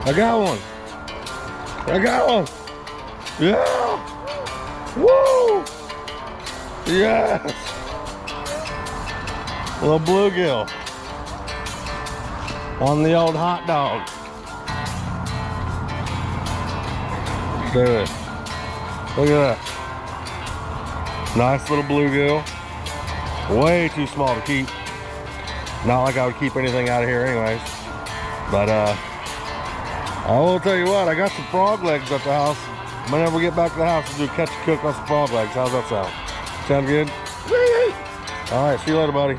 I got one. I got one. Yeah. Woo. Yes. Little bluegill on the old hot dog. There it is. Look at that. Nice little bluegill. Way too small to keep. Not like I would keep anything out of here anyways. But I will tell you what, I got some frog legs at the house. Whenever we get back to the house, we'll do catch and cook on some frog legs. How's that sound? Sound good? All right, see you later, buddy.